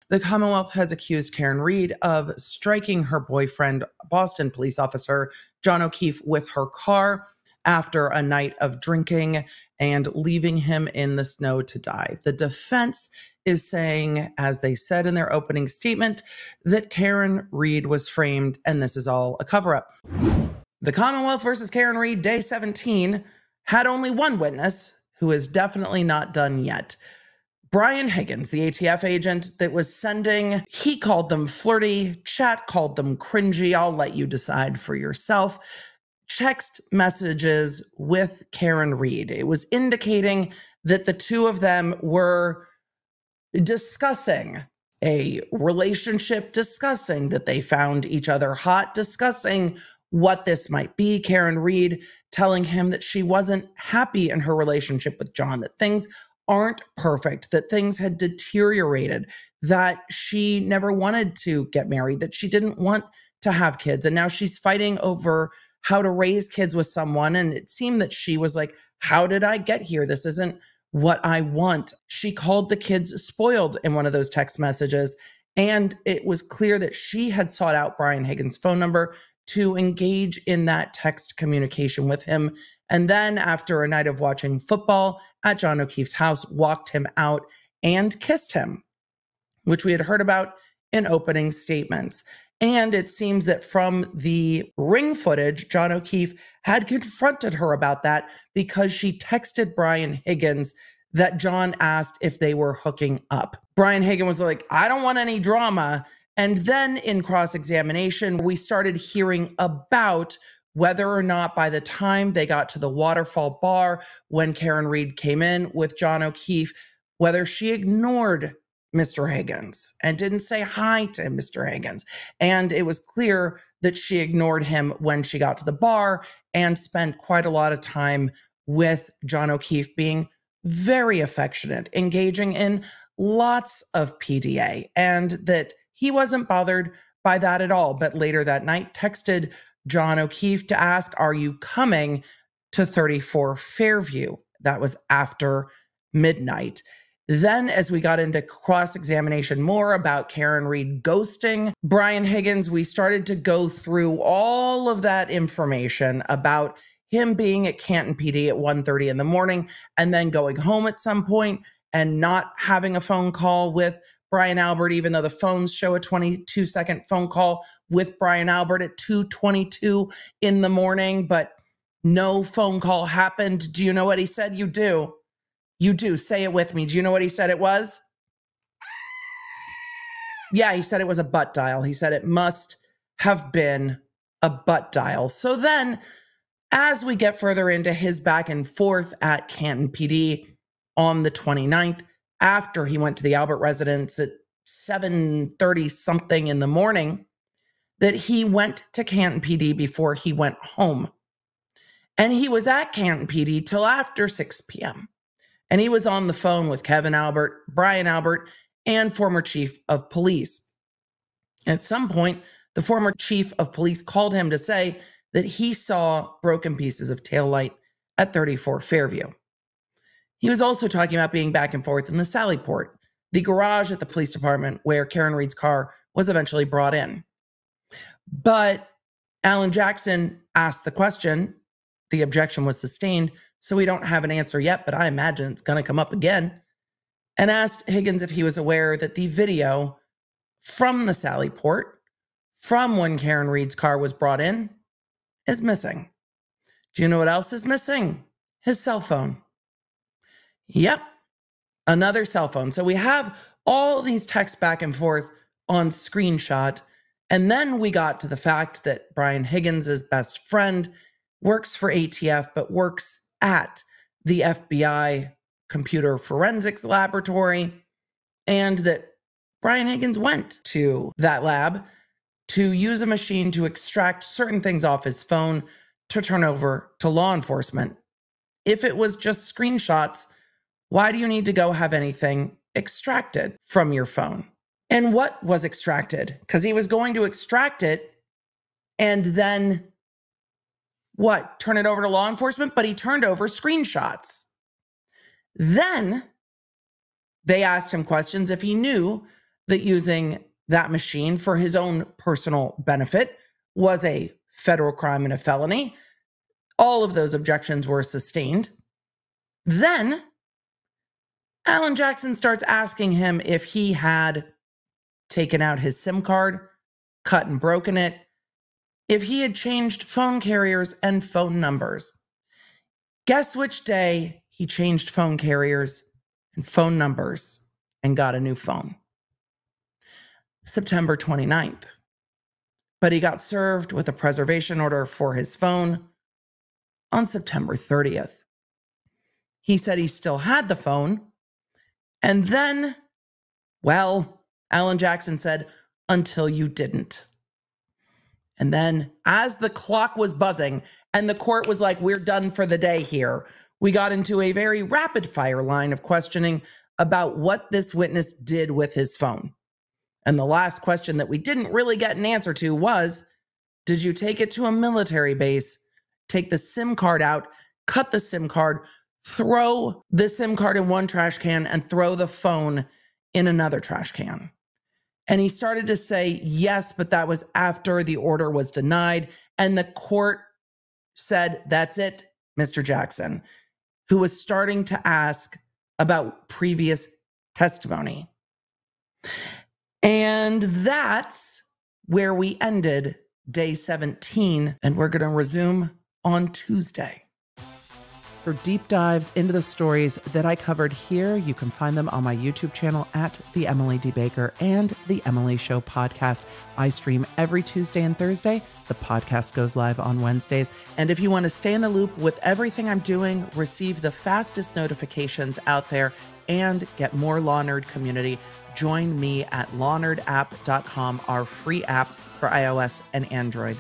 The Commonwealth has accused Karen Reed of striking her boyfriend, Boston police officer John O'Keefe, with her car after a night of drinking and leaving him in the snow to die. The defense is saying, as they said in their opening statement, that Karen Reed was framed and this is all a cover-up. The Commonwealth versus Karen Reed, day 17, had only one witness who is definitely not done yet. Brian Higgins, the ATF agent that was sending, he called them flirty, chat called them cringy. I'll let you decide for yourself. Text messages with Karen Reed. It was indicating that the two of them were discussing a relationship, discussing that they found each other hot, discussing what this might be. Karen Reed telling him that she wasn't happy in her relationship with John, that things aren't perfect, that things had deteriorated, that she never wanted to get married, that she didn't want to have kids. And now she's fighting over how to raise kids with someone. And it seemed that she was like, how did I get here? This isn't what I want. She called the kids spoiled in one of those text messages. And it was clear that she had sought out Brian Higgins' phone number to engage in that text communication with him. And then after a night of watching football at John O'Keefe's house, walked him out and kissed him, which we had heard about in opening statements. And it seems that from the ring footage, John O'Keefe had confronted her about that because she texted Brian Higgins that John asked if they were hooking up. Brian Higgins was like, I don't want any drama. And then in cross-examination, we started hearing about whether or not by the time they got to the Waterfall bar, when Karen Reed came in with John O'Keefe, whether she ignored Mr. Higgins and didn't say hi to Mr. Higgins. And it was clear that she ignored him when she got to the bar and spent quite a lot of time with John O'Keefe, being very affectionate, engaging in lots of PDA, and that he wasn't bothered by that at all. But later that night, texted John O'Keefe to ask, are you coming to 34 Fairview? That was after midnight. Then as we got into cross-examination more about Karen Reed ghosting Brian Higgins, we started to go through all of that information about him being at Canton PD at 1:30 in the morning and then going home at some point and not having a phone call with Brian Albert, even though the phones show a 22-second phone call with Brian Albert at 2:22 in the morning, but no phone call happened. Do you know what he said? You do. You do. Say it with me. Do you know what he said it was? Yeah, he said it was a butt dial. He said it must have been a butt dial. So then, as we get further into his back and forth at Canton PD on the 29th, after he went to the Albert residence at 7:30 something in the morning, that he went to Canton PD before he went home. And he was at Canton PD till after 6 p.m. And he was on the phone with Kevin Albert, Brian Albert, and former chief of police. At some point, the former chief of police called him to say that he saw broken pieces of taillight at 34 Fairview. He was also talking about being back and forth in the Sallyport, the garage at the police department where Karen Reed's car was eventually brought in. But Alan Jackson asked the question. The objection was sustained, so we don't have an answer yet, but I imagine it's going to come up again, and asked Higgins if he was aware that the video from the Sallyport, from when Karen Reed's car was brought in, is missing. Do you know what else is missing? His cell phone. Yep, another cell phone. So we have all these texts back and forth on screenshot, and then we got to the fact that Brian Higgins' best friend works for ATF, but works at the FBI Computer Forensics Laboratory, and that Brian Higgins went to that lab to use a machine to extract certain things off his phone to turn over to law enforcement. If it was just screenshots, why do you need to go have anything extracted from your phone? And what was extracted? Because he was going to extract it and then what? Turn it over to law enforcement? But he turned over screenshots. Then they asked him questions if he knew that using that machine for his own personal benefit was a federal crime and a felony. All of those objections were sustained. Then Alan Jackson starts asking him if he had taken out his SIM card, cut and broken it, if he had changed phone carriers and phone numbers. Guess which day he changed phone carriers and phone numbers and got a new phone? September 29th. But he got served with a preservation order for his phone on September 30th. He said he still had the phone. And then, well, Alan Jackson said, until you didn't. And then as the clock was buzzing and the court was like, we're done for the day here, we got into a very rapid fire line of questioning about what this witness did with his phone. And the last question that we didn't really get an answer to was, did you take it to a military base, take the SIM card out, cut the SIM card, throw the SIM card in one trash can and throw the phone in another trash can? And he started to say, yes, but that was after the order was denied. And the court said, that's it, Mr. Jackson, who was starting to ask about previous testimony. And that's where we ended day 17, and we're going to resume on Tuesday. For deep dives into the stories that I covered here, you can find them on my YouTube channel at The Emily D. Baker and The Emily Show podcast. I stream every Tuesday and Thursday. The podcast goes live on Wednesdays. And if you want to stay in the loop with everything I'm doing, receive the fastest notifications out there, and get more Law Nerd community, join me at lawnerdapp.com, our free app for iOS and Android.